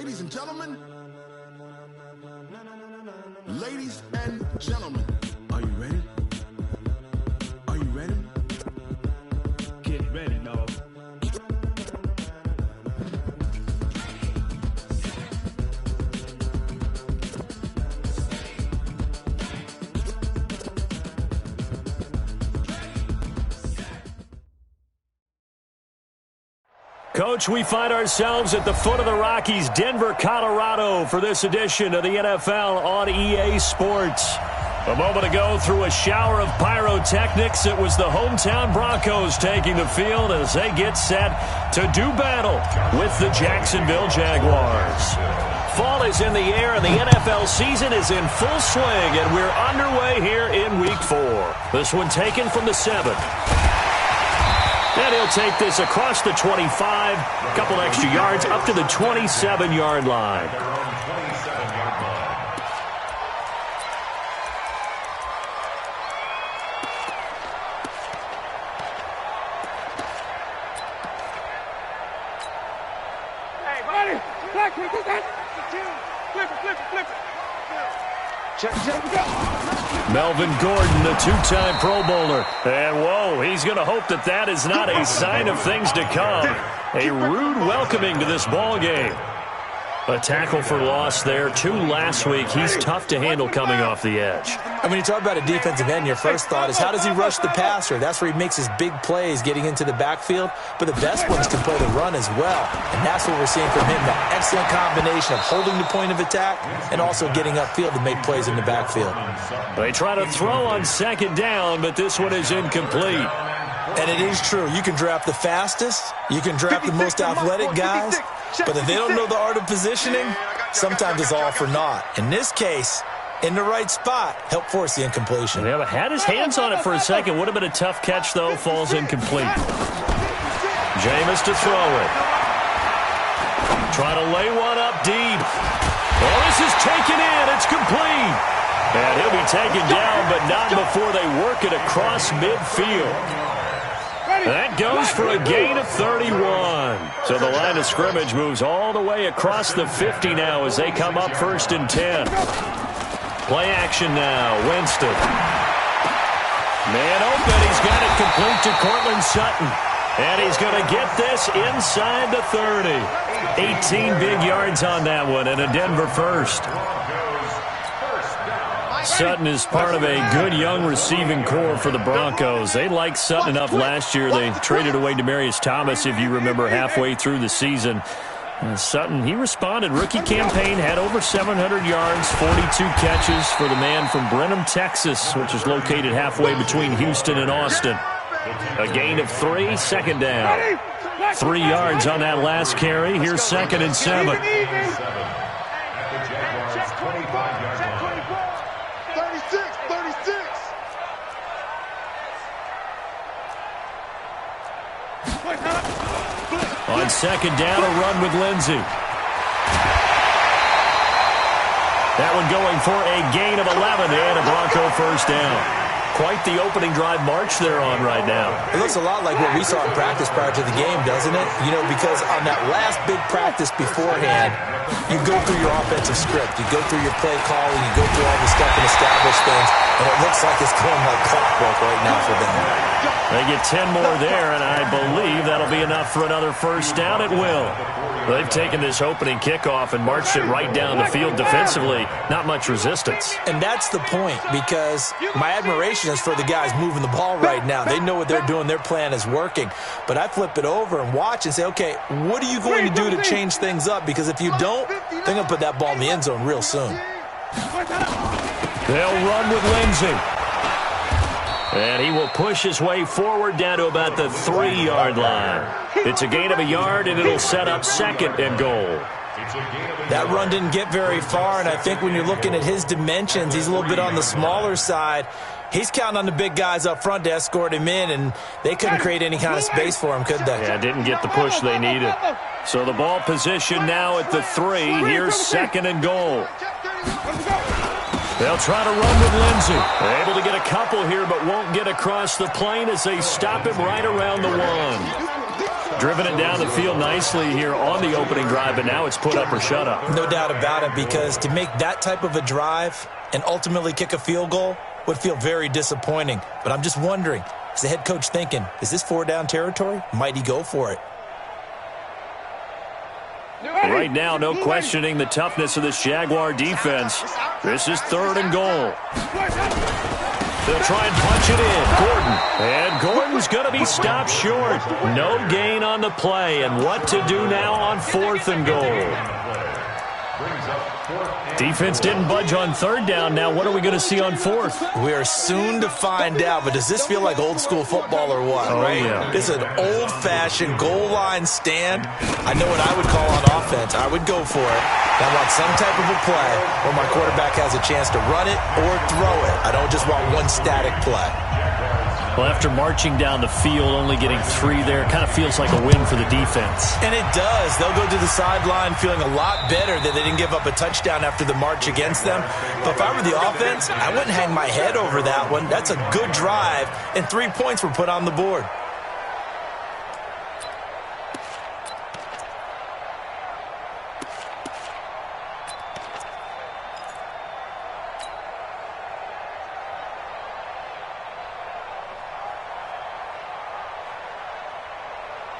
Ladies and gentlemen, ladies and gentlemen, are you ready? Are you ready? Get ready, dog. Coach, we find ourselves at the foot of the Rockies, Denver, Colorado, for this edition of the NFL on EA Sports. A moment ago, through a shower of pyrotechnics, it was the hometown Broncos taking the field as they get set to do battle with the Jacksonville Jaguars. Fall is in the air, and the NFL season is in full swing, and we're underway here in Week 4. This one taken from the 7. And he'll take this across the 25, a couple extra yards, up to the 27-yard line. Hey, buddy, flip it. Check, go. Melvin Gordon, the two-time Pro Bowler. And, whoa, he's going to hope that that is not a sign of things to come. A rude welcoming to this ball game. A tackle for loss there. 2 last week. He's tough to handle coming off the edge. And when you talk about a defensive end, your first thought is, how does he rush the passer? That's where he makes his big plays getting into the backfield. But the best ones can play the run as well. And that's what we're seeing from him, that excellent combination of holding the point of attack and also getting upfield to make plays in the backfield. They try to throw on second down, but this one is incomplete. And it is true. You can draft the fastest. You can draft the most athletic guys. But if they don't know the art of positioning, sometimes it's all for naught. In this case, in the right spot, help force the incompletion. Yeah, but had his hands on it for a second. Would have been a tough catch, though. Falls incomplete. Jameis to throw it. Trying to lay one up deep. Oh, this is taken in. It's complete. And he'll be taken down, but not before they work it across midfield. That goes for a gain of 31. So the line of scrimmage moves all the way across the 50 now as they come up 1st and 10. Play action now. Winston. Man open. He's got it complete to Cortland Sutton. And he's going to get this inside the 30. 18 big yards on that one and a Denver first. Sutton is part of a good young receiving core for the Broncos. They liked Sutton enough last year. They traded away Demaryius Thomas, if you remember, halfway through the season. And Sutton, he responded. Rookie campaign, had over 700 yards, 42 catches for the man from Brenham, Texas, which is located halfway between Houston and Austin. A gain of 3, 2nd down. 3 yards on that last carry. Here's 2nd and 7. On 2nd down, a run with Lindsey. That one going for a gain of 11 and a Bronco first down. Quite the opening drive march they're on right now. It looks a lot like what we saw in practice prior to the game, doesn't it? You know, because on that last big practice beforehand, you go through your offensive script. You go through your play calling. You go through all the stuff and establish things. And it looks like it's going like clockwork right now for them. They get 10 more there, and I believe that'll be enough for another first down. It will. They've taken this opening kickoff and marched it right down the field defensively. Not much resistance. And that's the point, because my admiration is for the guys moving the ball right now. They know what they're doing. Their plan is working. But I flip it over and watch and say, okay, what are you going to do to change things up? Because if you don't, they're going to put that ball in the end zone real soon. They'll run with Lindsey. And he will push his way forward down to about the 3-yard line. It's a gain of a yard, and it'll set up 2nd and goal. That run didn't get very far, and I think when you're looking at his dimensions, he's a little bit on the smaller side. He's counting on the big guys up front to escort him in, and they couldn't create any kind of space for him, could they? Yeah, didn't get the push they needed. So the ball position now at the 3. Here's 2nd and goal. They'll try to run with Lindsey. They're able to get a couple here, but won't get across the plane as they stop him right around the 1. Driven it down the field nicely here on the opening drive, but now it's put up or shut up. No doubt about it, because to make that type of a drive and ultimately kick a field goal would feel very disappointing. But I'm just wondering, is the head coach thinking, is this 4-down territory? Might he go for it? Right now, no questioning the toughness of this Jaguar defense. This is 3rd and goal. They'll try and punch it in. Gordon. And Gordon's going to be stopped short. No gain on the play. And what to do now on 4th and goal? Defense didn't budge on 3rd down. Now what are we going to see on 4th? We are soon to find out, but does this feel like old school football or what? Oh, right? Yeah. This is an old-fashioned goal line stand. I know what I would call on offense. I would go for it. I want some type of a play where my quarterback has a chance to run it or throw it. I don't just want one static play. Well, after marching down the field, only getting 3 there, kind of feels like a win for the defense. And it does. They'll go to the sideline feeling a lot better that they didn't give up a touchdown after the march against them. But if I were the offense, I wouldn't hang my head over that one. That's a good drive, and 3 points were put on the board.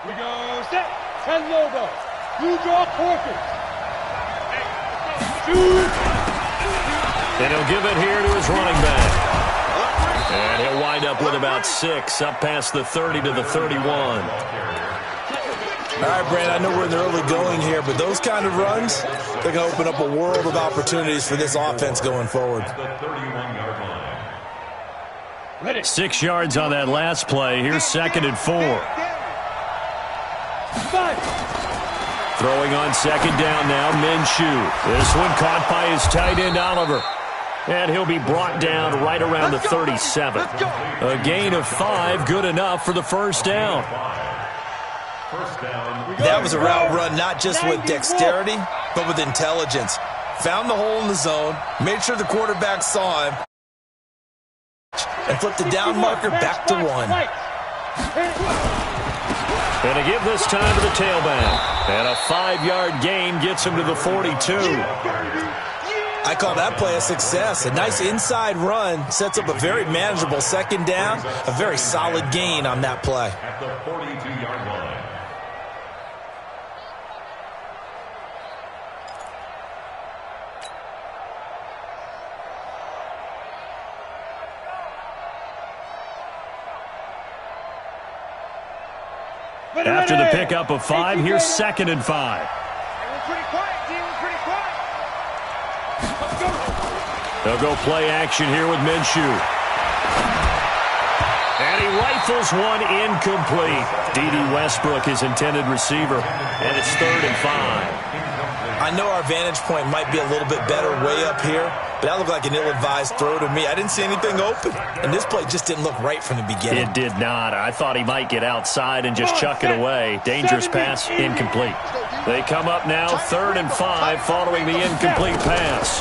We go set. 10 logo. You draw quarters. Shoot. And he'll give it here to his running back. And he'll wind up with about 6, up past the 30 to the 31. All right, Brandon, I know we're in the early going here, but those kind of runs, they're going to open up a world of opportunities for this offense going forward. 6 yards on that last play. Here's 2nd and 4. Throwing on 2nd down now, Minshew. This one caught by his tight end, Oliver. And he'll be brought down right around the 37. A gain of 5, good enough for the 1st down. That was a route run not just with dexterity, but with intelligence. Found the hole in the zone, made sure the quarterback saw him, and flipped the down marker back to 1. And to give this time to the tailback. And a 5-yard gain gets him to the 42. I call that play a success. A nice inside run sets up a very manageable 2nd down. A very solid gain on that play. At the 42-yard line. After the pickup of 5, here's 2nd and 5. We're pretty quiet, D. We're pretty quiet. Let's go. They'll go play action here with Minshew. And he rifles one incomplete. D.D. Westbrook, his intended receiver. And it's 3rd and 5. I know our vantage point might be a little bit better way up here, but that looked like an ill-advised throw to me. I didn't see anything open, and this play just didn't look right from the beginning. It did not. I thought he might get outside and just chuck it away. Dangerous pass, incomplete. They come up now, 3rd and 5, following the incomplete pass.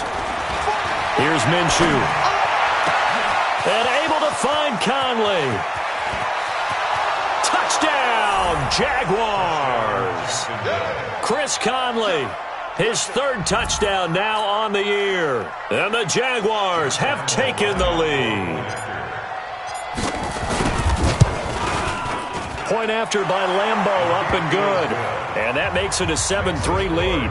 Here's Minshew. And able to find Conley. Touchdown, Jaguars. Chris Conley. His 3rd touchdown now on the year. And the Jaguars have taken the lead. Point after by Lambeau, up and good. And that makes it a 7-3 lead.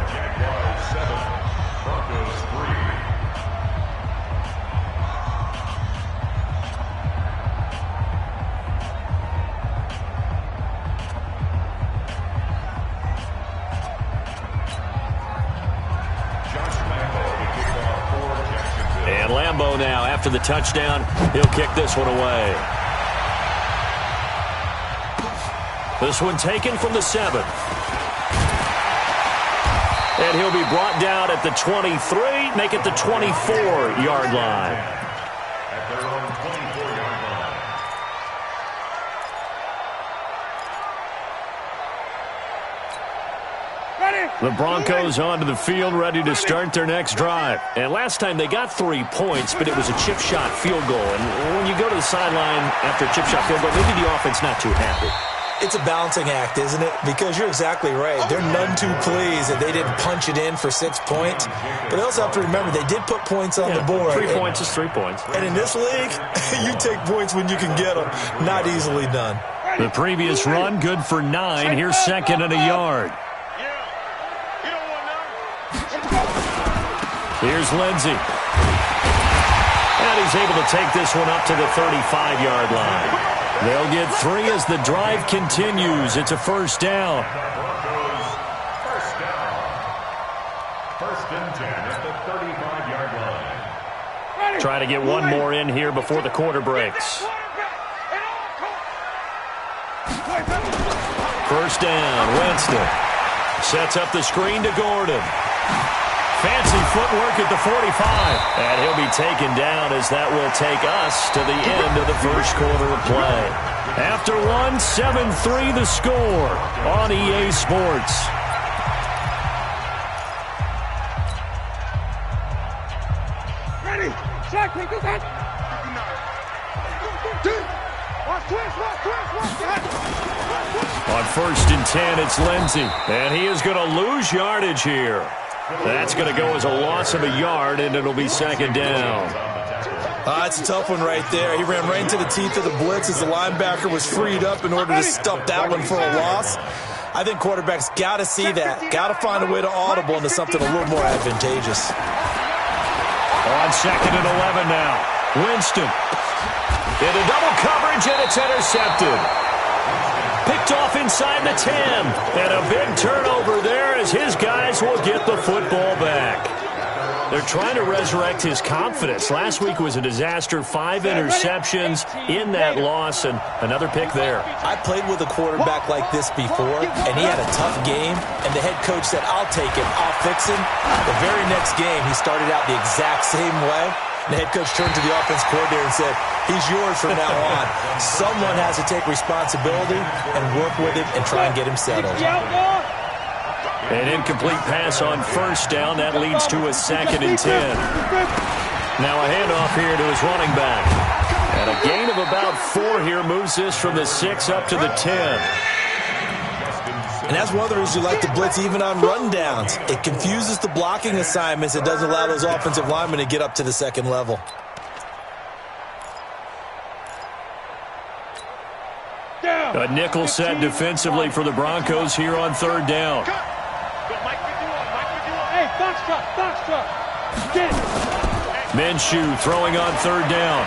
And Lambeau now, after the touchdown, he'll kick this one away. This one taken from the 7th. And he'll be brought down at the 23, make it the 24-yard line. At their own 24-yard line. The Broncos onto the field, ready to start their next drive. And last time they got 3 points, but it was a chip shot field goal. And when you go to the sideline after a chip shot field goal, maybe the offense not too happy. It's a balancing act, isn't it? Because you're exactly right. They're none too pleased that they didn't punch it in for 6 points. But they also have to remember they did put points on the board. 3 points is 3 points. And in this league, you take points when you can get them. Not easily done. The previous run, good for 9. Here's second and a yard. Here's Lindsey. And he's able to take this one up to the 35-yard line. They'll get 3 as the drive continues. It's a first down. First and 10 at the 35-yard line. Try to get one more in here before the quarter breaks. First down, Winston. Sets up the screen to Gordon. Fancy footwork at the 45. And he'll be taken down as that will take us to the end of the first quarter of play. After 1, 7-3 the score on EA Sports. Ready, check, go back. On first and 10, it's Lindsey. And he is going to lose yardage here. That's going to go as a loss of a yard, and it'll be second down. It's a tough one right there. He ran right into the teeth of the blitz as the linebacker was freed up in order to stuff that one for a loss. I think quarterbacks got to see that. Got to find a way to audible into something a little more advantageous. On second and 11 now. Winston. Into double coverage, and it's intercepted. Picked off inside the 10. And a big turnover there as his guys will get the football back. They're trying to resurrect his confidence. Last week was a disaster. 5 interceptions in that loss, and another pick there. I played with a quarterback like this before, and he had a tough game, and the head coach said, I'll take him, I'll fix him. The very next game, he started out the exact same way. The head coach turned to the offense coordinator and said, he's yours from now on. Someone has to take responsibility and work with him and try and get him settled. An incomplete pass on first down. That leads to a second and 10. Now a handoff here to his running back. And a gain of about 4 here moves this from the 6 up to the 10. And that's one of the reasons you like to blitz even on rundowns. It confuses the blocking assignments. It doesn't allow those offensive linemen to get up to the second level. A nickel set defensively for the Broncos here on third down. Hey, box truck. Get it. Minshew throwing on third down.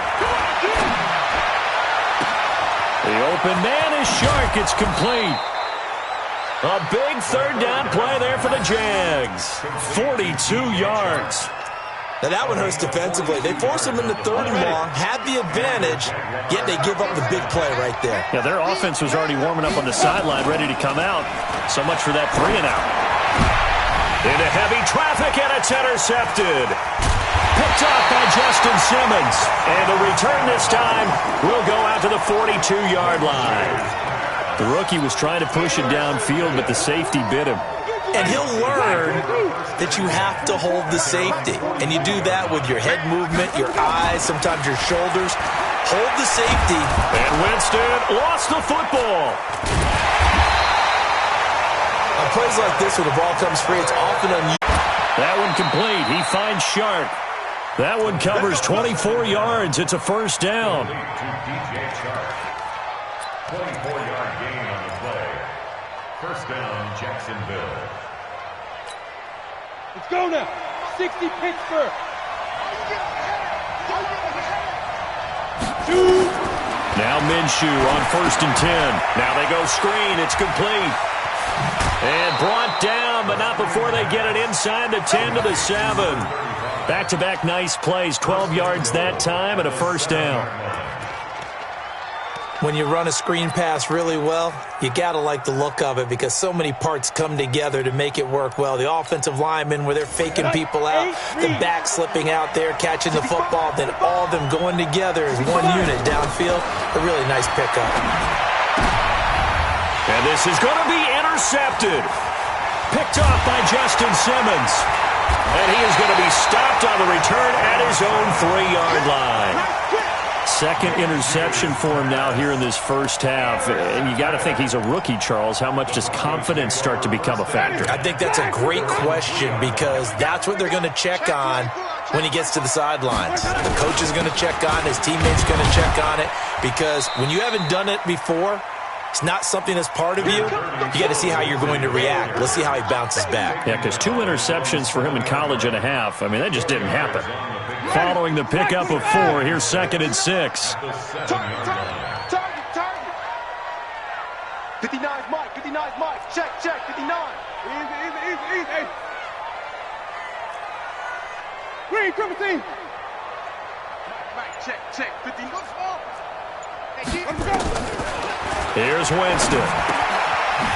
The open man is Shark. It's complete. A big third down play there for the Jags. 42 yards. Now that one hurts defensively. They force him into third and long, had the advantage, yet they give up the big play right there. Yeah, their offense was already warming up on the sideline, ready to come out. So much for that 3 and out. Into heavy traffic, and it's intercepted. Picked off by Justin Simmons. And the return this time will go out to the 42-yard line. The rookie was trying to push it downfield, but the safety bit him. And he'll learn that you have to hold the safety. And you do that with your head movement, your eyes, sometimes your shoulders. Hold the safety. And Winston lost the football. On plays like this where the ball comes free, it's often unusual. That one complete. He finds Shark. That one covers 24 yards. It's a first down. 24-yard gain on the play. First down, Jacksonville. Let's go now. 60 Pittsburgh. 2. Now Minshew on first and 10. Now they go screen. It's complete. And brought down, but not before they get it inside the 10 to the 7. Back-to-back nice plays. 12 yards that time and a first down. When you run a screen pass really well, you got to like the look of it because so many parts come together to make it work well. The offensive linemen, where they're faking people out, the back slipping out there, catching the football, then all of them going together as one unit downfield. A really nice pickup. And this is going to be intercepted. Picked off by Justin Simmons. And he is going to be stopped on the return at his own 3-yard line. Second interception for him now here in this first half. And you got to think he's a rookie, Charles. How much does confidence start to become a factor? I think that's a great question because that's what they're going to check on when he gets to the sidelines. The coach is going to check on it. His teammates are going to check on it because when you haven't done it before, it's not something that's part of you. You got to see how you're going to react. Let's see how he bounces back. Yeah, because 2 interceptions for him in college and a half. I mean, that just didn't happen. Following the pickup of 4, here's 2nd and 6. Target. 59's Mike. 59's Mike. Check. 59. Easy. Green, triple team. Mike, check. 50. Here's Winston.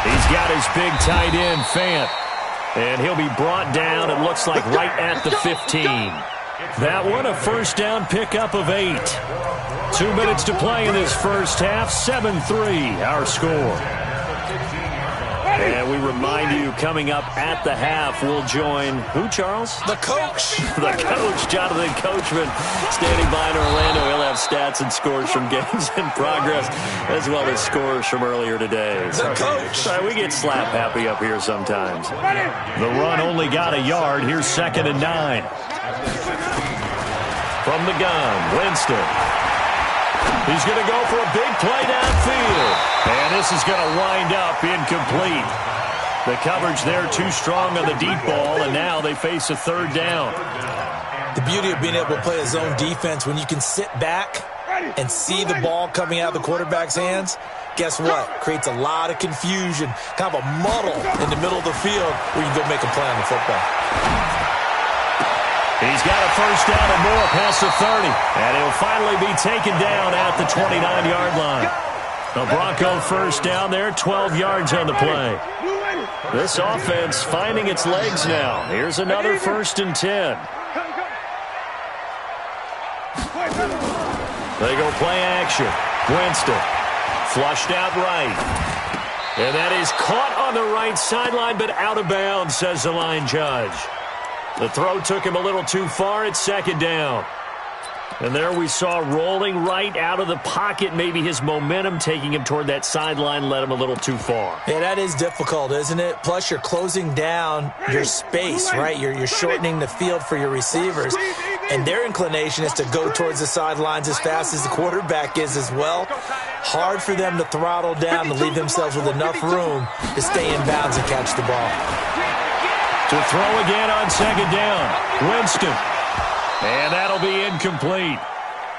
He's got his big tight end, Fant. And he'll be brought down, it looks like, right at the 15. That one, a first down pickup of 8. 2 minutes to play in this first half. 7-3, our score. And we remind you, coming up at the half, we'll join who, Charles? The coach. The coach, Jonathan Coachman, standing by in Orlando. He'll have stats and scores from games in progress, as well as scores from earlier today. The coach. Sorry, we get slap happy up here sometimes. The run only got a yard. Here's 2nd and 9. From the gun, Winston. He's going to go for a big play downfield. And this is going to wind up incomplete. The coverage there too strong on the deep ball, and now they face a 3rd down. The beauty of being able to play a zone defense when you can sit back and see the ball coming out of the quarterback's hands, guess what? Creates a lot of confusion, kind of a muddle in the middle of the field where you can go make a play on the football. He's got a first down and more past the 30. And he'll finally be taken down at the 29-yard line. The Bronco first down there, 12 yards on the play. This offense finding its legs now. Here's another 1st and 10. They go play action. Winston flushed out right. And that is caught on the right sideline, but out of bounds, says the line judge. The throw took him a little too far. It's 2nd down. And there we saw rolling right out of the pocket. Maybe his momentum taking him toward that sideline led him a little too far. Yeah, that is difficult, isn't it? Plus, you're closing down your space, right? You're shortening the field for your receivers. And their inclination is to go towards the sidelines as fast as the quarterback is as well. Hard for them to throttle down to leave themselves with enough room to stay in bounds and catch the ball. To throw again on 2nd down. Winston. And that'll be incomplete.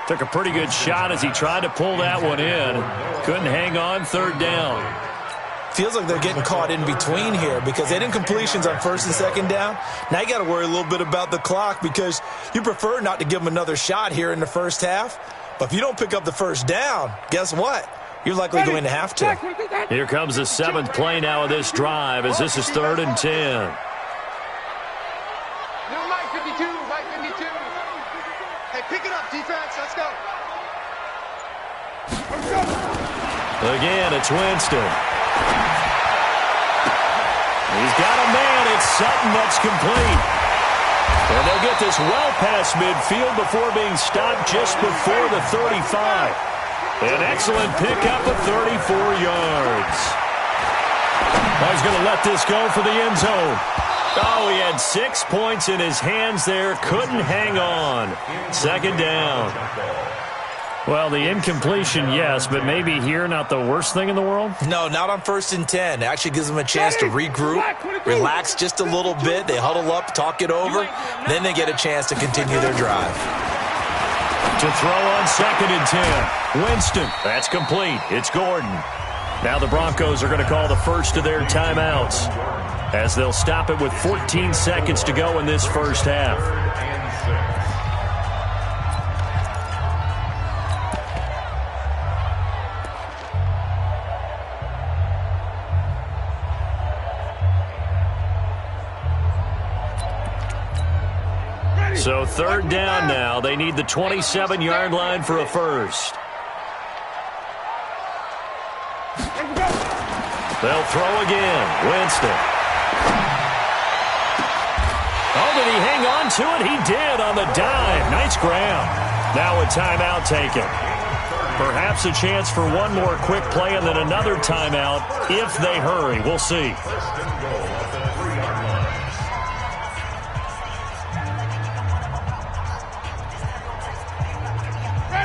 Took a pretty good shot as he tried to pull that one in. Couldn't hang on. 3rd down. Feels like they're getting caught in between here because they did incompletions on 1st and 2nd down. Now you got to worry a little bit about the clock because you prefer not to give them another shot here in the first half. But if you don't pick up the first down, guess what? You're likely going to have to. Here comes the 7th play now of this drive as this is 3rd and 10. Mike 52. Hey, pick it up, defense. Let's go. Again, it's Winston. He's got a man. It's Sutton. That's complete. And they'll get this well past midfield before being stopped just before the 35. An excellent pickup of 34 yards. He's going to let this go for the end zone. Oh, he had 6 points in his hands there. Couldn't hang on. 2nd down. Well, the incompletion, yes, but maybe here not the worst thing in the world? No, not on 1st and 10. It actually gives them a chance to regroup, relax just a little bit. They huddle up, talk it over. Then they get a chance to continue their drive. To throw on 2nd and 10. Winston. That's complete. It's Gordon. Now the Broncos are going to call the first of their timeouts as they'll stop it with 14 seconds to go in this first half. So 3rd down now. They need the 27-yard line for a first. They'll throw again. Winston. Oh, did he hang on to it? He did on the dive. Nice grab. Now a timeout taken. Perhaps a chance for one more quick play and then another timeout if they hurry. We'll see.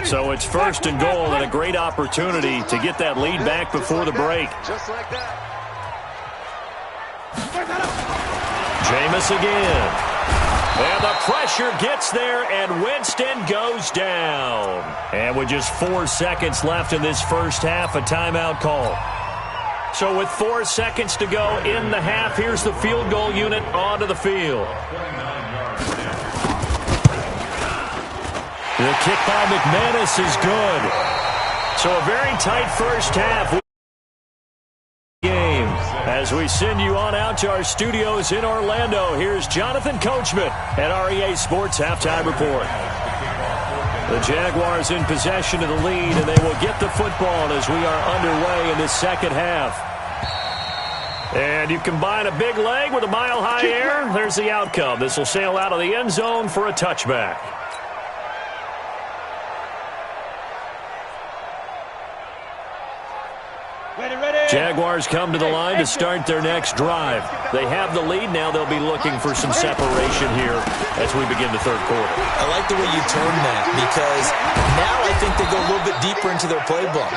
So it's first and goal and a great opportunity to get that lead back before the break. Just like that. Jameis again. And the pressure gets there, and Winston goes down. And with just 4 seconds left in this first half, a timeout call. So with 4 seconds to go in the half, here's the field goal unit onto the field. The kick by McManus is good. So a very tight first half game. As we send you on out to our studios in Orlando, here's Jonathan Coachman at REA Sports Halftime Report. The Jaguars in possession of the lead, and they will get the football as we are underway in this second half. And you combine a big leg with a mile-high air, there's the outcome. This will sail out of the end zone for a touchback. Jaguars come to the line to start their next drive. They have the lead. Now they'll be looking for some separation here as we begin the third quarter. I like the way you term that because now I think they go a little bit deeper into their playbook.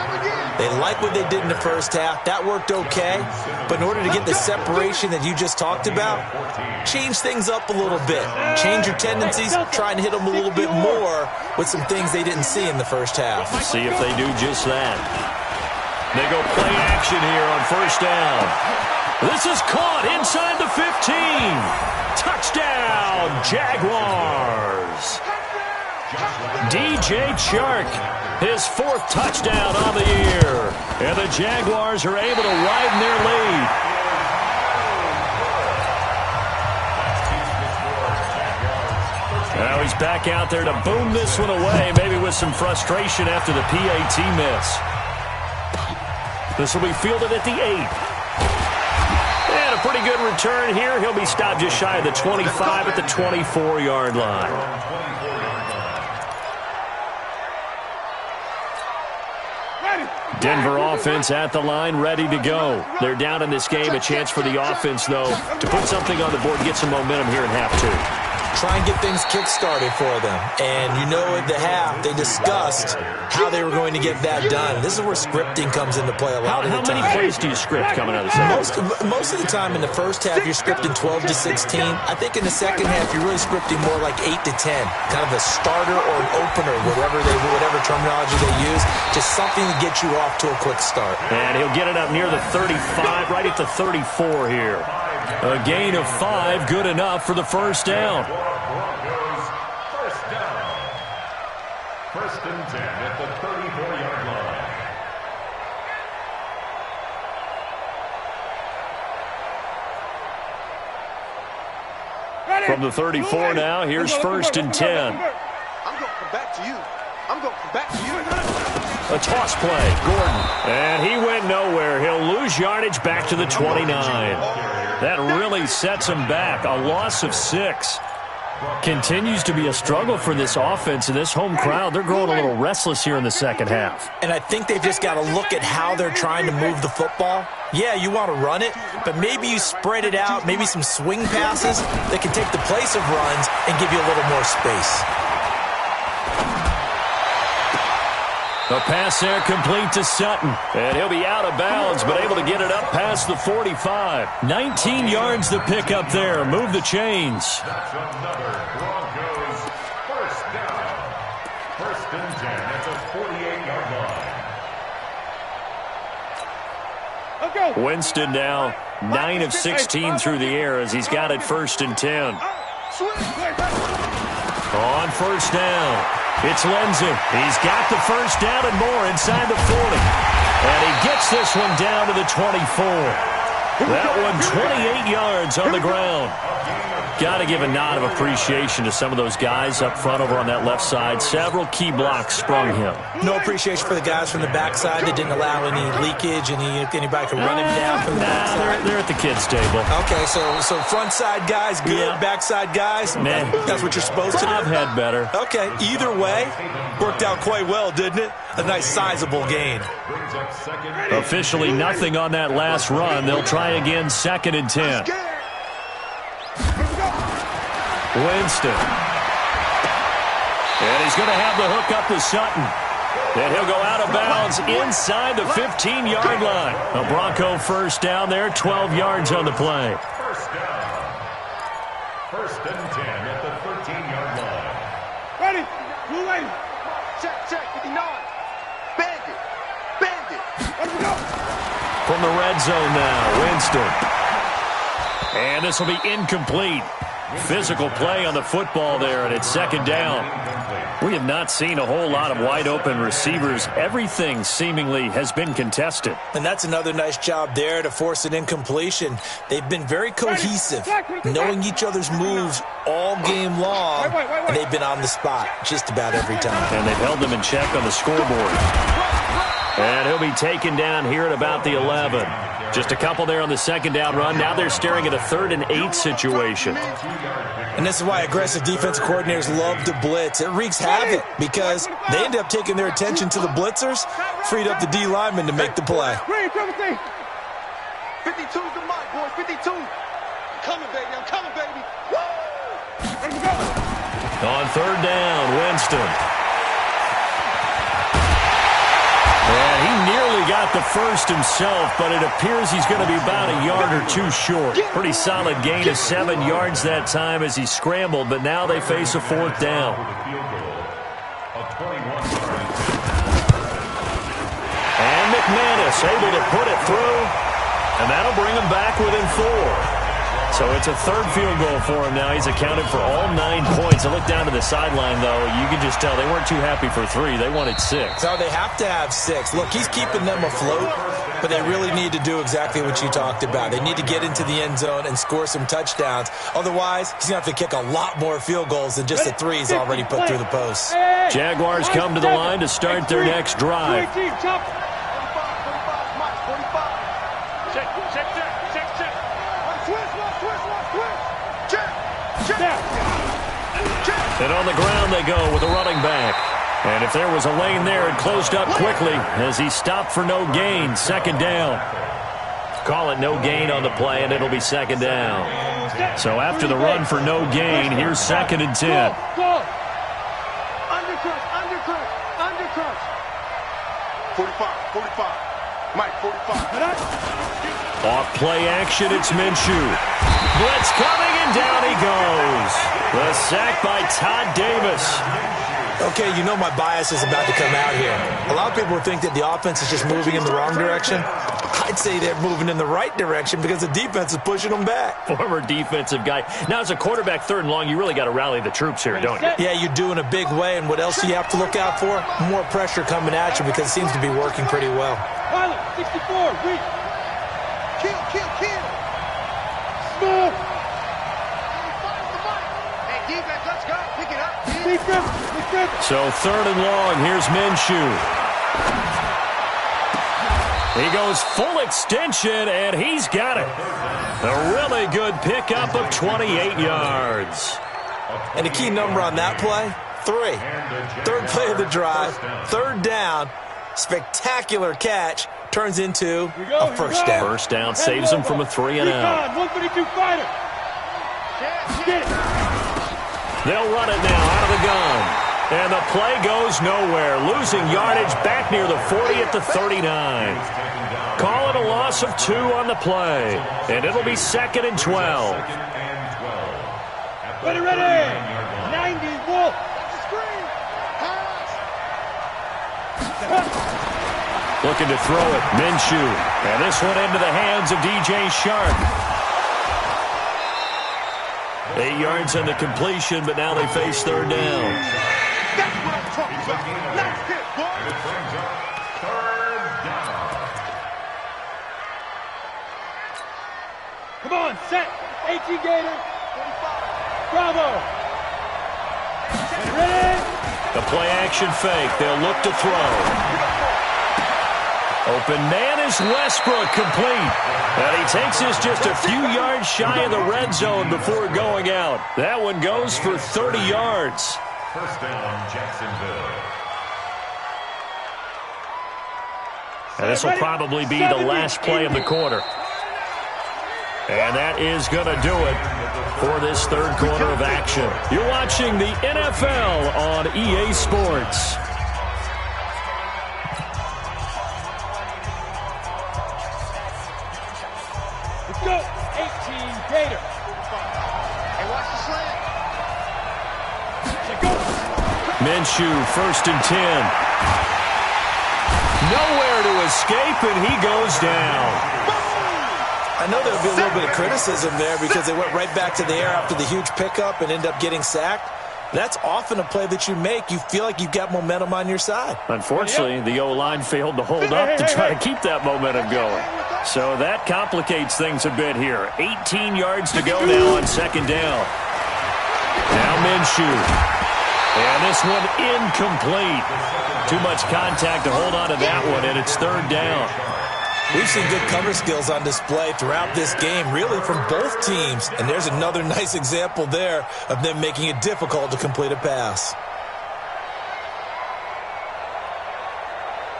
They like what they did in the first half. That worked okay. But in order to get the separation that you just talked about, change things up a little bit. Change your tendencies. Try and hit them a little bit more with some things they didn't see in the first half. See if they do just that. They go play action here on first down. This is caught inside the 15. Touchdown, Jaguars. DJ Chark, his 4th touchdown on the year. And the Jaguars are able to widen their lead. Now he's back out there to boom this one away, maybe with some frustration after the PAT miss. This will be fielded at the 8. And a pretty good return here. He'll be stopped just shy of the 25 at the 24-yard line. Denver offense at the line, ready to go. They're down in this game. A chance for the offense, though, to put something on the board, get some momentum here in half 2. Try and get things kick-started for them. And you know at the half, they discussed how they were going to get that done. This is where scripting comes into play a lot of the time. How many plays do you script coming out of the second? Most of the time in the first half, you're scripting 12 to 16. I think in the second half, you're really scripting more like 8 to 10. Kind of a starter or an opener, whatever terminology they use. Just something to get you off to a quick start. And he'll get it up near the 35, right at the 34 here. A gain of 5, good enough for the first down. First and 10 at the 34-yard line. From the 34 now, here's first and 10. I'm going to come back to you. I'm going to come back to you. A toss play, Gordon. And he went nowhere. He'll lose yardage back to the 29. That really sets him back. A loss of 6. Continues to be a struggle for this offense and this home crowd. They're growing a little restless here in the second half. And I think they've just got to look at how they're trying to move the football. Yeah, you want to run it, but maybe you spread it out, maybe some swing passes that can take the place of runs and give you a little more space. A pass there complete to Sutton. And he'll be out of bounds, but able to get it up past the 45. 19 yards to pick up there. Move the chains. That's another Broncos first down. First and 10 at the 48-yard line. Winston now 9 of 16 through the air as he's got it first and 10. On first down, it's Lindsey. He's got the first down and more inside the 40. And he gets this one down to the 24. That one 28 yards on the ground. Got to give a nod of appreciation to some of those guys up front over on that left side. Several key blocks sprung him. No appreciation for the guys from the backside that didn't allow any leakage, anybody could run him down from the backside. They're at the kids' table. Okay, so front side guys good, Yeah. backside guys, Man, that's what you're supposed to do. I've had better. Okay, either way, worked out quite well, didn't it? A nice sizable gain. Officially nothing on that last run. They'll try again, 2nd and 10. Winston. And he's going to have the hook up to Sutton. And he'll go out of bounds inside the 15-yard line. A Bronco first down there, 12 yards on the play. First down. 1st and 10 at the 13-yard line. Ready? Blue lane. Check, 59. Bandit. Let me go. From the red zone now, Winston. And this will be incomplete. Physical play on the football there, and it's 2nd down. We have not seen a whole lot of wide-open receivers. Everything seemingly has been contested. And that's another nice job there to force an incompletion. They've been very cohesive, knowing each other's moves all game long, and they've been on the spot just about every time. And they've held them in check on the scoreboard. And he'll be taken down here at about the 11. Just a couple there on the 2nd down run. Now they're staring at a 3rd and 8 situation. And this is why aggressive defensive coordinators love to blitz. It wreaks havoc because they end up taking their attention to the blitzers, freed up the D lineman to make the play. 52's the mic, boy. 52. I'm coming, baby. Woo! Let's go. On 3rd down, Winston. And he nearly got the first himself, but it appears he's going to be about a yard or two short. Pretty solid gain of 7 yards that time as he scrambled, but now they face a 4th down. And McManus able to put it through, and that'll bring him back within 4. So it's a 3rd field goal for him now. He's accounted for all 9 points. I look down to the sideline, though. You can just tell they weren't too happy for 3. They wanted 6. No, they have to have 6. Look, he's keeping them afloat, but they really need to do exactly what you talked about. They need to get into the end zone and score some touchdowns. Otherwise, he's going to have to kick a lot more field goals than just the 3 he's already put through the post. Jaguars come to the line to start their next drive. And on the ground they go with a running back. And if there was a lane there, it closed up quickly as he stopped for no gain. 2nd down. Call it no gain on the play, and it'll be 2nd down. So after the run for no gain, here's 2nd and 10. Undercrush. 45. Mike, 45. Off play action, it's Minshew. Blitz coming, and down he goes. The sack by Todd Davis. Okay, you know my bias is about to come out here. A lot of people think that the offense is just moving in the wrong direction. I'd say they're moving in the right direction because the defense is pushing them back. Former defensive guy. Now, as a quarterback, 3rd and long, you really got to rally the troops here, don't you? Yeah, you do in a big way, and what else do you have to look out for? More pressure coming at you because it seems to be working pretty well. 64, weak. Kill. Smooth. Hey, defense, let's go. Pick it up. Defense. So 3rd and long, here's Minshew. He goes full extension, and he's got it. A really good pickup of 28 yards. And the key number on that play, 3. 3rd play of the drive, 3rd down, spectacular catch, turns into a 1st down. 1st down saves him from a 3 and out. 132 fighter. They'll run it now out of the gun. And the play goes nowhere. Losing yardage back near the 40 at the 39. Call it a loss of 2 on the play. And it'll be 2nd and 12. Ready. 90, Wolf. Looking to throw it. Minshew. And this one into the hands of DJ Sharp. 8 yards on the completion, but now they face 3rd down. That's what I'm talking about. Nice hit, boy. And it brings up 3rd down. Come on, set. 18 Gator. 45. Bravo. Ready? The play action fake. They'll look to throw. Open man is Westbrook, complete. And he takes us just a few yards shy of the red zone before going out. That one goes for 30 yards. First down, Jacksonville. And this will probably be the last play of the quarter. And that is going to do it for this third quarter of action. You're watching the NFL on EA Sports. Let's go. 18 Gator. Hey, watch the slant. Go. Minshew, 1st and 10. Nowhere to escape, and he goes down. I know there'll be a little bit of criticism there because they went right back to the air after the huge pickup and end up getting sacked. That's often a play that you make. You feel like you've got momentum on your side. Unfortunately, the O-line failed to hold up to try to keep that momentum going. So that complicates things a bit here. 18 yards to go now on second down. Now Minshew. And this one incomplete. Too much contact to hold on to that one, and it's third down. We've seen good cover skills on display throughout this game, really from both teams. And there's another nice example there of them making it difficult to complete a pass.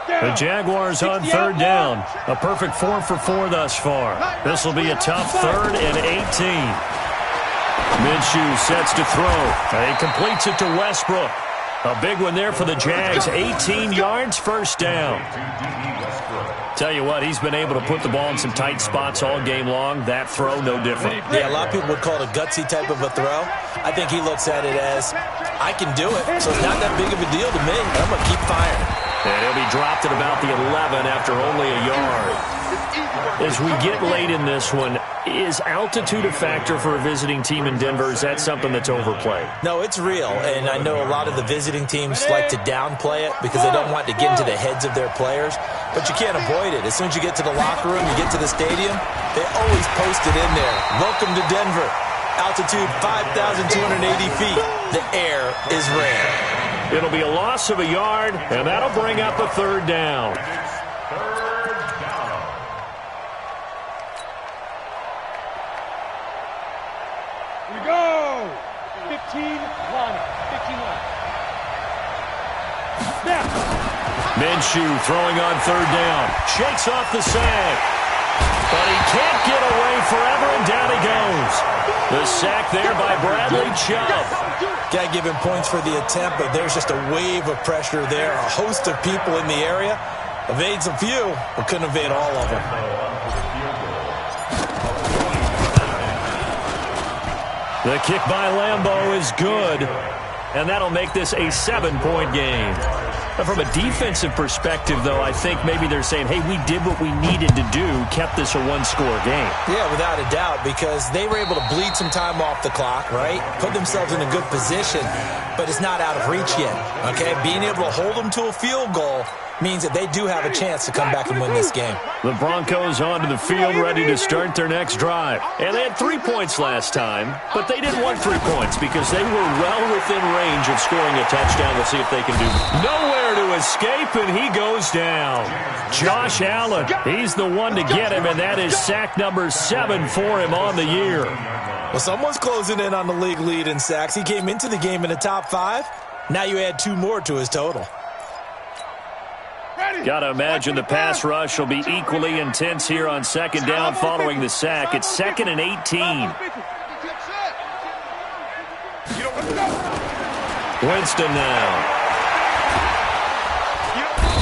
The Jaguars on third down. A perfect 4 for 4 thus far. This will be a tough 3rd and 18. Minshew sets to throw. And he completes it to Westbrook. A big one there for the Jags. 18 yards, first down. Tell you what, he's been able to put the ball in some tight spots all game long. That throw, no different. Yeah, a lot of people would call it a gutsy type of a throw. I think he looks at it as, I can do it, so it's not that big of a deal to me. I'm going to keep firing. And he'll be dropped at about the 11 after only a yard. As we get late in this one, is altitude a factor for a visiting team in Denver? Is that something that's overplayed? No, it's real, and I know a lot of the visiting teams like to downplay it because they don't want to get into the heads of their players, but you can't avoid it. As soon as you get to the locker room, you get to the stadium, they always post it in there. Welcome to Denver. Altitude 5,280 feet. The air is rare. It'll be a loss of a yard, and that'll bring up a third down. Here we go. 15 line. 15 line. Snap. Minshew throwing on third down. Shakes off the sack. But he can't get away forever, and down he goes. The sack there by Bradley Chubb. Got to give him points for the attempt, but there's just a wave of pressure there. A host of people in the area. Evades a few, but couldn't evade all of them. The kick by Lambeau is good, and that'll make this a 7-point game. From a defensive perspective, though, I think maybe they're saying, hey, we did what we needed to do, kept this a one-score game. Yeah, without a doubt, because they were able to bleed some time off the clock, right? Put themselves in a good position, but it's not out of reach yet, okay? Being able to hold them to a field goal means that they do have a chance to come back and win this game. The Broncos onto the field ready to start their next drive. And they had 3 points last time, but they didn't want 3 points because they were well within range of scoring a touchdown. We'll see if they can do nowhere to escape, and he goes down. Josh Allen, he's the one to get him, and that is sack number 7 for him on the year. Well, someone's closing in on the league lead in sacks. He came into the game in the top 5. Now you add 2 more to his total. Got to imagine the pass rush will be equally intense here on second down following the sack. It's 2nd and 18. Winston now.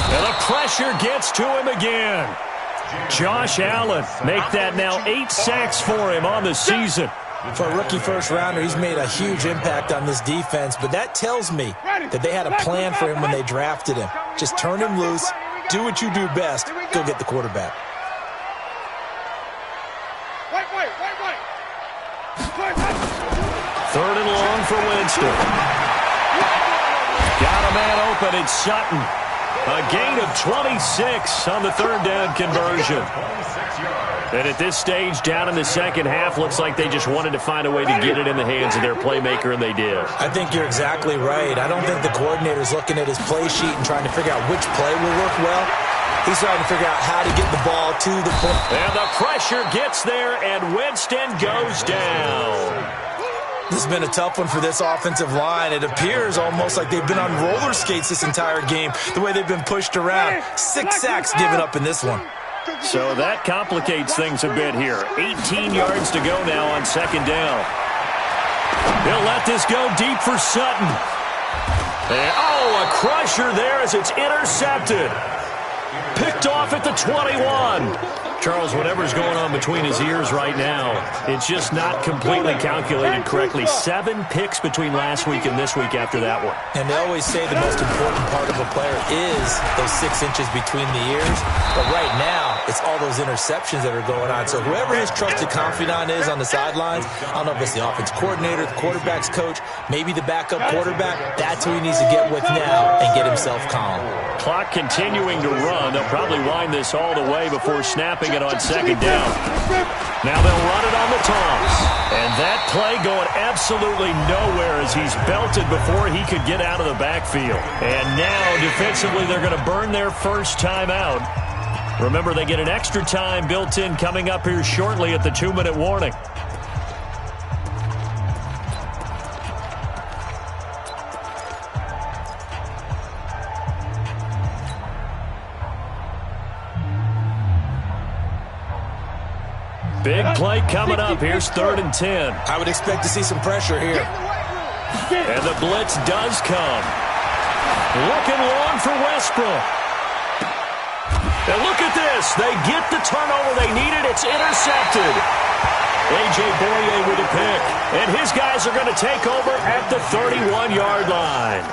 And the pressure gets to him again. Josh Allen, make that now 8 sacks for him on the season. For a rookie first-rounder, he's made a huge impact on this defense, but that tells me that they had a plan for him when they drafted him. Just turn him loose, do what you do best, go get the quarterback. Third and long for Winston. Got a man open, it's Sutton. A gain of 26 on the third down conversion. And at this stage, down in the second half, looks like they just wanted to find a way to get it in the hands of their playmaker, and they did. I think you're exactly right. I don't think the coordinator's looking at his play sheet and trying to figure out which play will work well. He's trying to figure out how to get the ball to the point. And the pressure gets there, and Winston goes down. This has been a tough one for this offensive line. It appears almost like they've been on roller skates this entire game, the way they've been pushed around. 6 sacks given up in this one. So that complicates things a bit here. 18 yards to go now on second down. He'll let this go deep for Sutton. And, a crusher there as it's intercepted. Picked off at the 21. Charles, whatever's going on between his ears right now, it's just not completely calculated correctly. 7 picks between last week and this week after that one. And they always say the most important part of a player is those 6 inches between the ears. But right now, it's all those interceptions that are going on. So whoever his trusted confidant is on the sidelines, I don't know if it's the offense coordinator, the quarterback's coach, maybe the backup quarterback, that's who he needs to get with now and get himself calm. Clock continuing to run. They'll probably wind this all the way before snapping it on second down. Now they'll run it on the toss. And that play going absolutely nowhere as he's belted before he could get out of the backfield. And now defensively they're going to burn their first time out. Remember, they get an extra time built in coming up here shortly at the 2-minute warning. Big play coming up. Here's 3rd and 10. I would expect to see some pressure here. And the blitz does come. Looking long for Westbrook. And look at this. They get the turnover they needed. It's intercepted. A.J. Boye with a pick. And his guys are going to take over at the 31-yard line.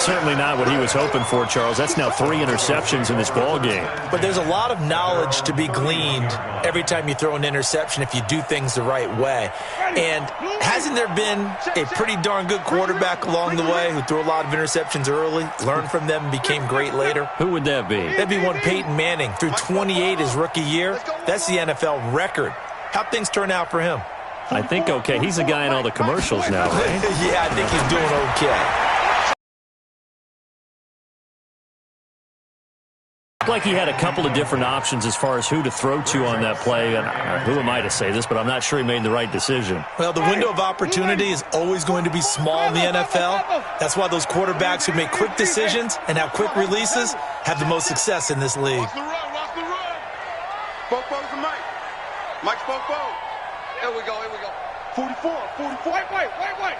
Certainly not what he was hoping for, Charles. That's now 3 interceptions in this ball game. But there's a lot of knowledge to be gleaned every time you throw an interception if you do things the right way. And hasn't there been a pretty darn good quarterback along the way who threw a lot of interceptions early, learned from them, and became great later? Who would that be? That'd be one Peyton Manning. Threw 28 his rookie year. That's the NFL record. How'd things turn out for him? I think okay. He's the guy in all the commercials now, right? Yeah, I think he's doing okay. Like he had a couple of different options as far as who to throw to on that play. And who am I to say this, but I'm not sure he made the right decision. Well, the window of opportunity is always going to be small in the NFL. That's why those quarterbacks who make quick decisions and have quick releases have the most success in this league. Watch the run. Fofo's the Mike. Mike's Fofo. Here we go. 44. Wait.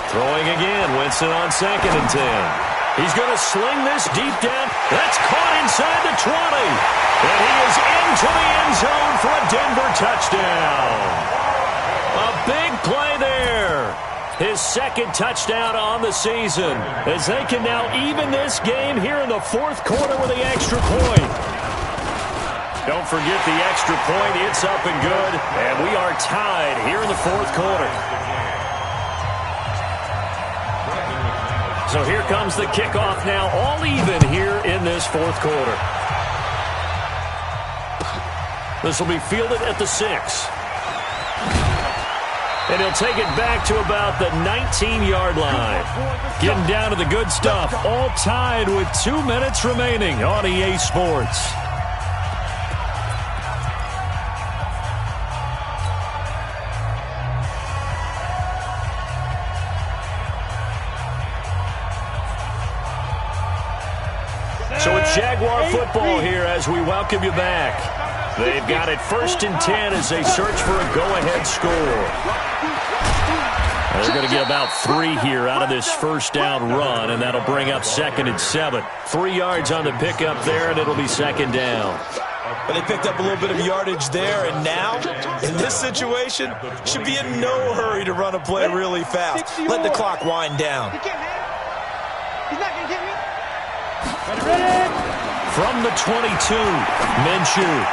Throwing again. Winston on 2nd and 10. He's going to sling this deep down. That's caught inside the 20. And he is into the end zone for a Denver touchdown. A big play there. His 2nd touchdown on the season as they can now even this game here in the 4th quarter with the extra point. Don't forget the extra point. It's up and good. And we are tied here in the 4th quarter. So here comes the kickoff now, all even here in this 4th quarter. This will be fielded at the 6. And he'll take it back to about the 19-yard line. Getting down to the good stuff, all tied with 2 minutes remaining on EA Sports. So it's Jaguar football here as we welcome you back. They've got it 1st and 10 as they search for a go-ahead score. They're going to get about 3 here out of this first down run, and that'll bring up 2nd and 7. 3 yards on the pickup there, and it'll be 2nd down. But they picked up a little bit of yardage there, and now, in this situation, should be in no hurry to run a play really fast. Let the clock wind down. He's not going to get me. From the 22, Minshew.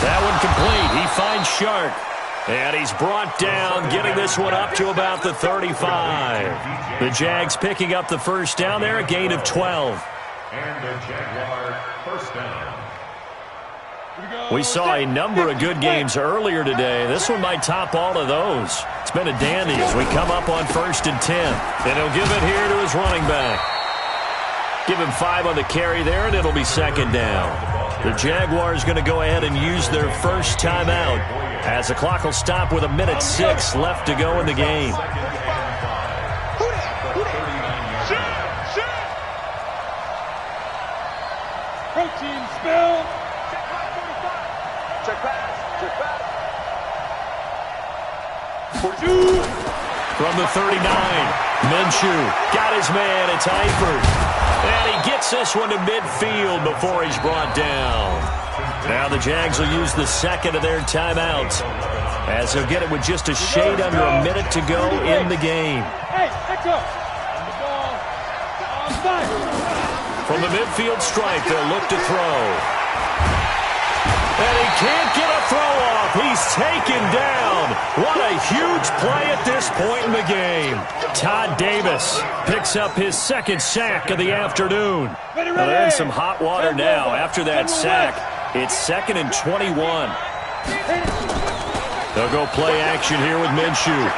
That one complete. He finds Shark. And he's brought down, getting this one up to about the 35. The Jags picking up the first down there, a gain of 12. And the Jaguar first down. We saw a number of good games earlier today. This one might top all of those. It's been a dandy as we come up on 1st and 10. And he'll give it here to his running back. Give him 5 on the carry there, and it'll be 2nd down. The Jaguars going to go ahead and use their first timeout as the clock will stop with 1:06 left to go in the game. Protein spill. Check pass. Check pass. From the 39, Minshew got his man. It's Eifert. And he gets this one to midfield before he's brought down. Now the Jags will use the second of their timeouts as they'll get it with just a shade under a minute to go in the game. Hey, let's go. From the midfield stripe, they'll look to throw. And he can't get a throw off. He's taken down. What a huge play at this point in the game. Todd Davis picks up his 2nd sack of the afternoon. Well, they're in some hot water now after that sack. It's 2nd and 21. They'll go play action here with Minshew.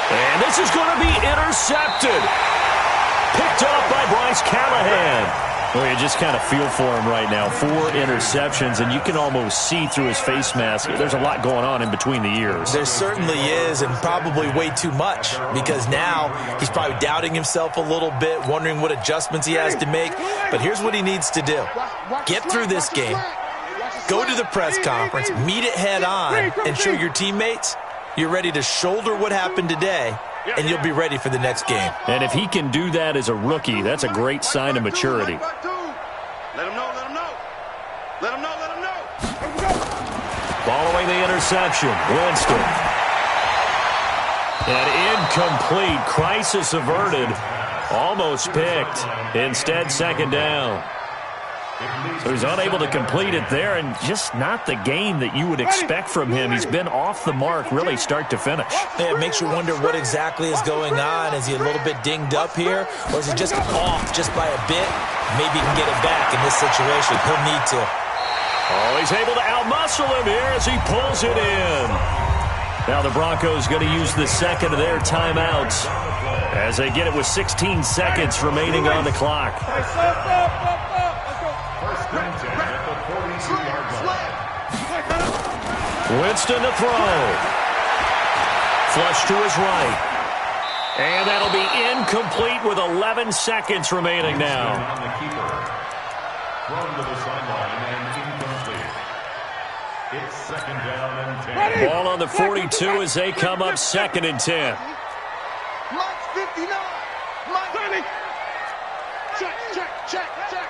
And this is going to be intercepted. Picked up by Bryce Callahan. Well, you just kind of feel for him right now. 4 interceptions, and you can almost see through his face mask. There's a lot going on in between the ears. There certainly is, and probably way too much, because now he's probably doubting himself a little bit, wondering what adjustments he has to make. But here's what he needs to do. Get through this game, go to the press conference, meet it head on, and show your teammates you're ready to shoulder what happened today, and you'll be ready for the next game. And if he can do that as a rookie, that's a great sign of maturity. Let him know, let him know. Let him know, let him know. Following the interception, Winston. And incomplete. Crisis averted. Almost picked. Instead, 2nd down. So he's unable to complete it there, and just not the game that you would expect from him. He's been off the mark really start to finish. Yeah, it makes you wonder what exactly is going on. Is he a little bit dinged up here, or is he just off just by a bit? Maybe he can get it back in this situation. He'll need to. Oh, he's able to outmuscle him here as he pulls it in. Now the Broncos going to use the 2nd of their timeouts as they get it with 16 seconds remaining on the clock. Winston to throw. Flush to his right. And that'll be incomplete with 11 seconds remaining now. Thrown to the sideline and incomplete. It's 2nd down and 10. Ball on the 42 as they come up 2nd and 10. Mike's 59. Mike. 30. Check, check, check, check.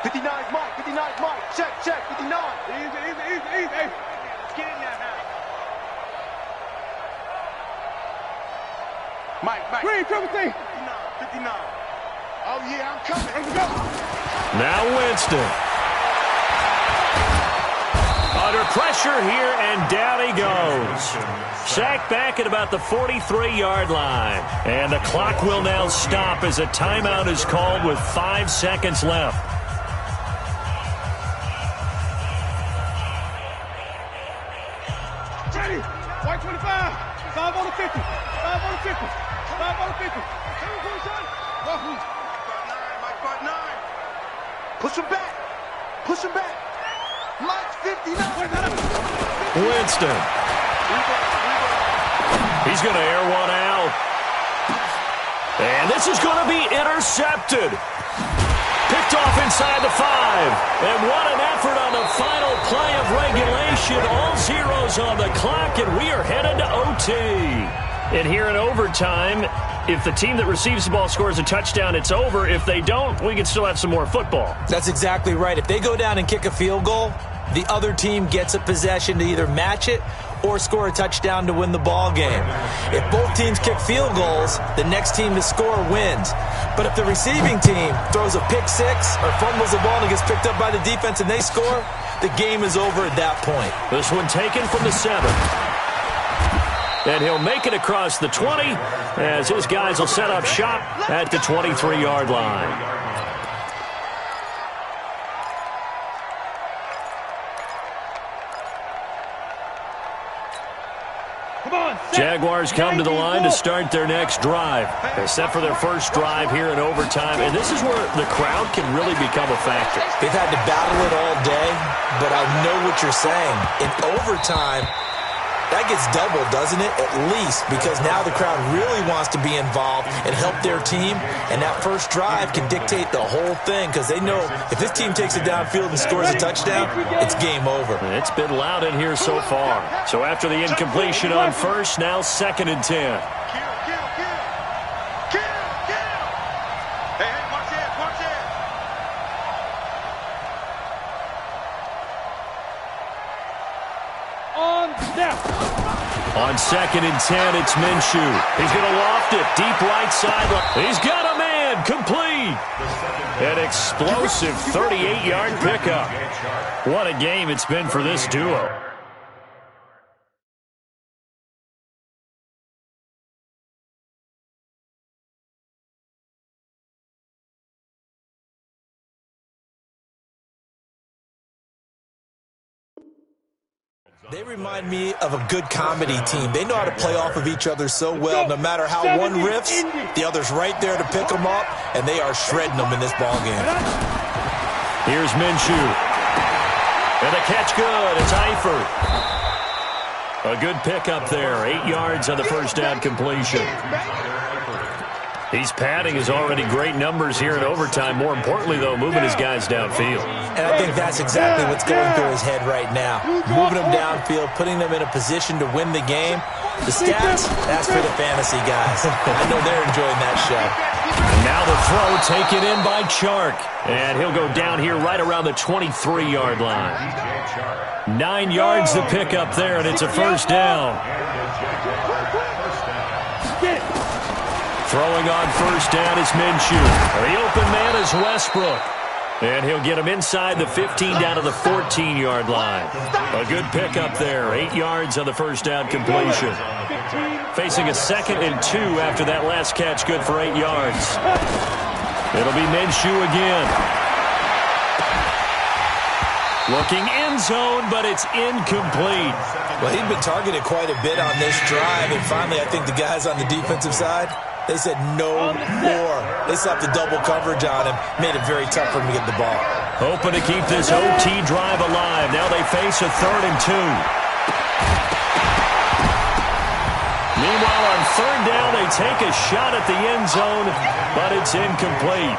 59's Mike. 59's Mike. Check, check. 59. Easy. Hey. Get in there now. Mike. Green, come with me. 59. Oh, yeah, I'm coming. Let's go. Now Winston. Under pressure here, and down he goes. Sacked back at about the 43-yard line. And the clock will now stop as a timeout is called with 5 seconds left. Ready. White 25. 5 on the 50. 5 on the 50. 5 on the 50. Mike got 9. Push him back. Push him back. Mike's 59. Winston. He's going to air one out. And this is going to be intercepted. Picked off inside the 5. And what an effort on the final play of regulation. All zeros on the clock, and we are headed to OT. And here in overtime, if the team that receives the ball scores a touchdown, it's over. If they don't, we can still have some more football. That's exactly right. If they go down and kick a field goal, the other team gets a possession to either match it or score a touchdown to win the ball game. If both teams kick field goals, the next team to score wins. But if the receiving team throws a pick six or fumbles the ball and it gets picked up by the defense and they score, the game is over at that point. This one taken from the 7. And he'll make it across the 20 as his guys will set up shop at the 23-yard line. Jaguars come to the line to start their next drive. They're set for their first drive here in overtime, and this is where the crowd can really become a factor. They've had to battle it all day, but I know what you're saying. In overtime, that gets doubled, doesn't it? At least, because now the crowd really wants to be involved and help their team, and that first drive can dictate the whole thing because they know if this team takes it downfield and scores a touchdown, it's game over. It's been loud in here so far. So after the incompletion on first, now 2nd and 10. On 2nd and 10, it's Minshew. He's going to loft it deep right sideline. He's got a man complete. An explosive 38-yard pickup. What a game it's been for this duo. They remind me of a good comedy team. They know how to play off of each other so well. No matter how one riffs, the other's right there to pick them up, and they are shredding them in this ballgame. Here's Minshew. And the catch good. It's Eifert. A good pickup there. 8 yards on the first down completion. He's padding his already great numbers here in overtime. More importantly, though, moving his guys downfield. And I think that's exactly what's going through his head right now. Moving them downfield, putting them in a position to win the game. The stats, that's for the fantasy guys. I know they're enjoying that show. And now the throw taken in by Chark. And he'll go down here right around the 23-yard line. 9 yards to pick up there, and it's a first down. Throwing on first down is Minshew. The open man is Westbrook. And he'll get him inside the 15 down to the 14-yard line. A good pickup there. 8 yards on the first down completion. Facing a 2nd and 2 after that last catch, good for 8 yards. It'll be Minshew again. Looking end zone, but it's incomplete. Well, he'd been targeted quite a bit on this drive, and finally I think the guys on the defensive side, they said no more. They slapped the double coverage on him, made it very tough for him to get the ball. Hoping to keep this OT drive alive. Now they face a 3rd and 2. Meanwhile, on 3rd down, they take a shot at the end zone, but it's incomplete.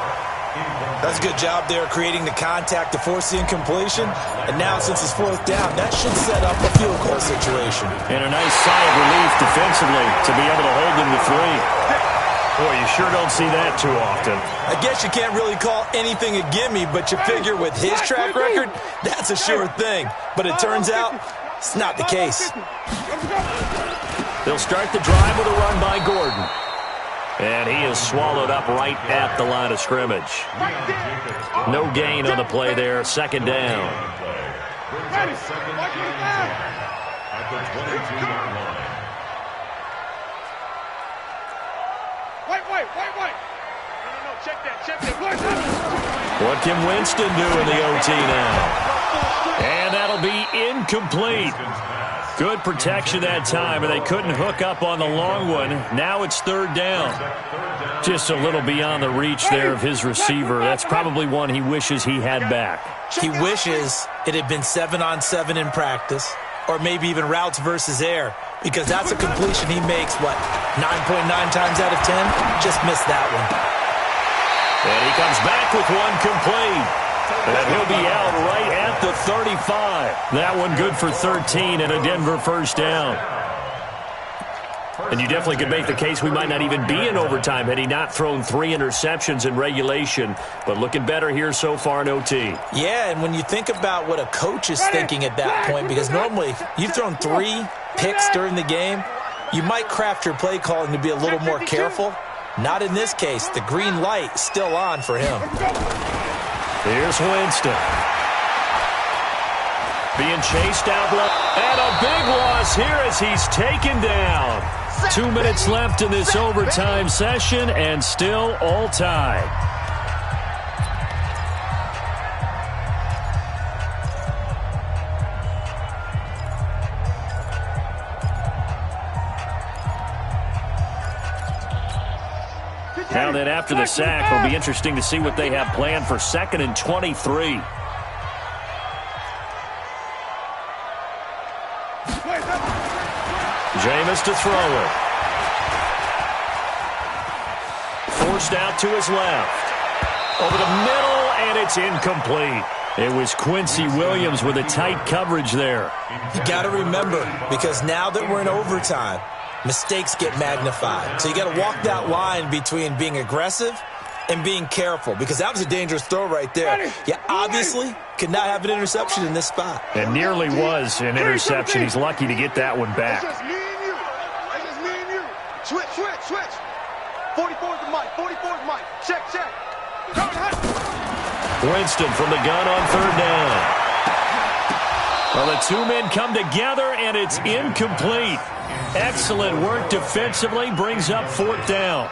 That's a good job there creating the contact to force the incompletion. And now, since it's 4th down, that should set up a field goal situation. And a nice sigh of relief defensively to be able to hold them to 3. Boy, you sure don't see that too often. I guess you can't really call anything a gimme, but you figure with his track record, that's a sure thing. But it turns out, it's not the case. They'll start the drive with a run by Gordon. And he is swallowed up right at the line of scrimmage. No gain on the play there. 2nd down. What can Winston do in the OT now? And that'll be incomplete. Good protection that time, and they couldn't hook up on the long one. Now it's 3rd down. Just a little beyond the reach there of his receiver. That's probably one he wishes he had back. He wishes it had been 7-on-7 in practice, or maybe even routes versus air, because that's a completion he makes, 9.9 times out of 10? Just missed that one. And he comes back with one complete. And he'll be out right at the 35. That one good for 13 and a Denver first down. And you definitely could make the case we might not even be in overtime had he not thrown 3 interceptions in regulation. But looking better here so far in OT. Yeah, and when you think about what a coach is thinking at that point, because normally you've thrown 3 picks during the game, you might craft your play calling to be a little more careful. Not in this case. The green light is still on for him. Here's Winston. Being chased out low. And a big loss here as he's taken down. 2 minutes left in this overtime session, and still all tied. Now then, after the sack, it'll be interesting to see what they have planned for 2nd and 23. Jameis to throw it. Forced out to his left. Over the middle, and it's incomplete. It was Quincy Williams with a tight coverage there. You got to remember, because now that we're in overtime, mistakes get magnified. So you got to walk that line between being aggressive and being careful, because that was a dangerous throw right there. You obviously could not have an interception in this spot. It nearly was an interception. He's lucky to get that one back. That's just me and you. That's just me and you. Switch, switch, switch. 44's the mic. 44's Mike. Check, check. Winston from the gun on 3rd down. Well, the two men come together, and it's incomplete. Excellent work defensively, brings up 4th down.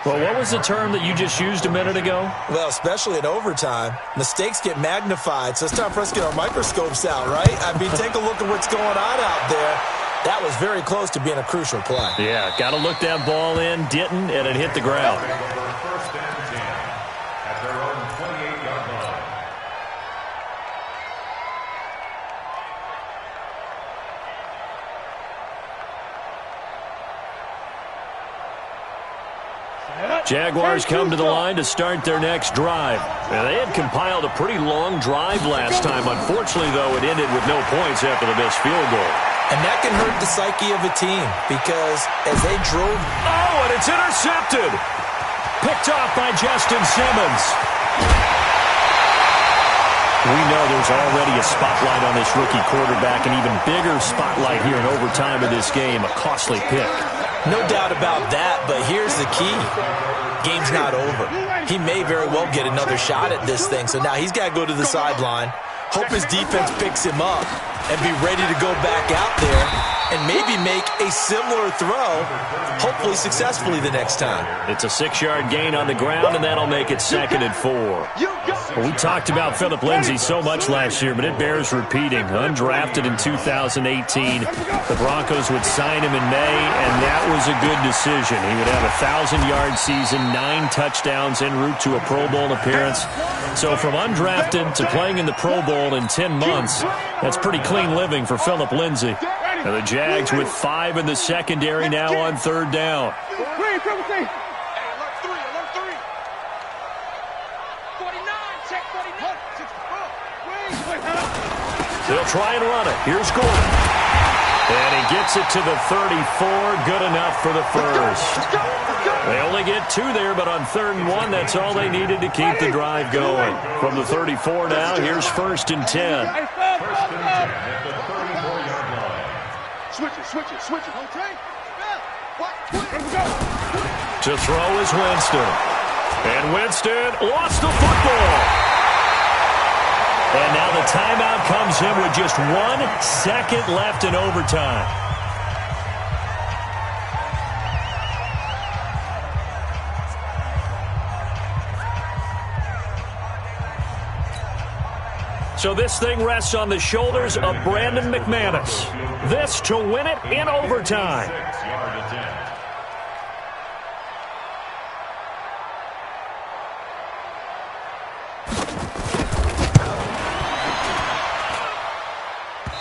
Well, what was the term that you just used a minute ago? Well, especially in overtime, mistakes get magnified, so it's time for us to get our microscopes out, right? I mean, take a look at what's going on out there. That was very close to being a crucial play. Yeah, got to look that ball in, didn't, and it hit the ground. First and 10 at their own 28-yard line. Jaguars come to the line to start their next drive. Now, they had compiled a pretty long drive last time. Unfortunately, though, it ended with no points after the missed field goal. And that can hurt the psyche of a team, because as they drove... Oh, and it's intercepted! Picked off by Justin Simmons. We know there's already a spotlight on this rookie quarterback, an even bigger spotlight here in overtime of this game, a costly pick. No doubt about that, but here's the key. Game's not over. He may very well get another shot at this thing, so now he's got to go to the sideline, hope his defense picks him up, and be ready to go back out there and maybe make a similar throw, hopefully successfully the next time. It's a 6-yard gain on the ground, and that'll make it 2nd and 4. Well, we talked about Phillip Lindsay so much last year, but it bears repeating. Undrafted in 2018, the Broncos would sign him in May, and that was a good decision. He would have a 1,000-yard season, 9 touchdowns en route to a Pro Bowl appearance. So from undrafted to playing in the Pro Bowl in 10 months, that's pretty clean living for Phillip Lindsay. And the Jags with 5 in the secondary now on 3rd down. Alert 3, alert 3. 49, check 49. They'll try and run it. Here's Gordon. And he gets it to the 34. Good enough for the first. They only get 2 there, but on 3rd and 1, that's all they needed to keep the drive going. From the 34 now, here's 1st and 10. First and 10 at the 34-yard line. Switch it, switch it. Okay. To throw is Winston. And Winston lost the football. And now the timeout comes in with just 1 second left in overtime. So this thing rests on the shoulders of Brandon McManus. This to win it in overtime. 6-yard attempt.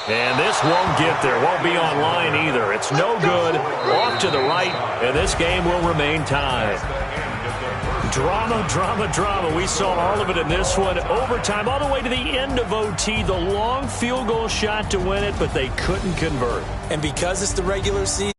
And this won't get there. Won't be online either. It's no good. Off to the right, and this game will remain tied. Drama, drama, drama. We saw all of it in this one. Overtime, all the way to the end of OT. The long field goal shot to win it, but they couldn't convert. And because it's the regular season,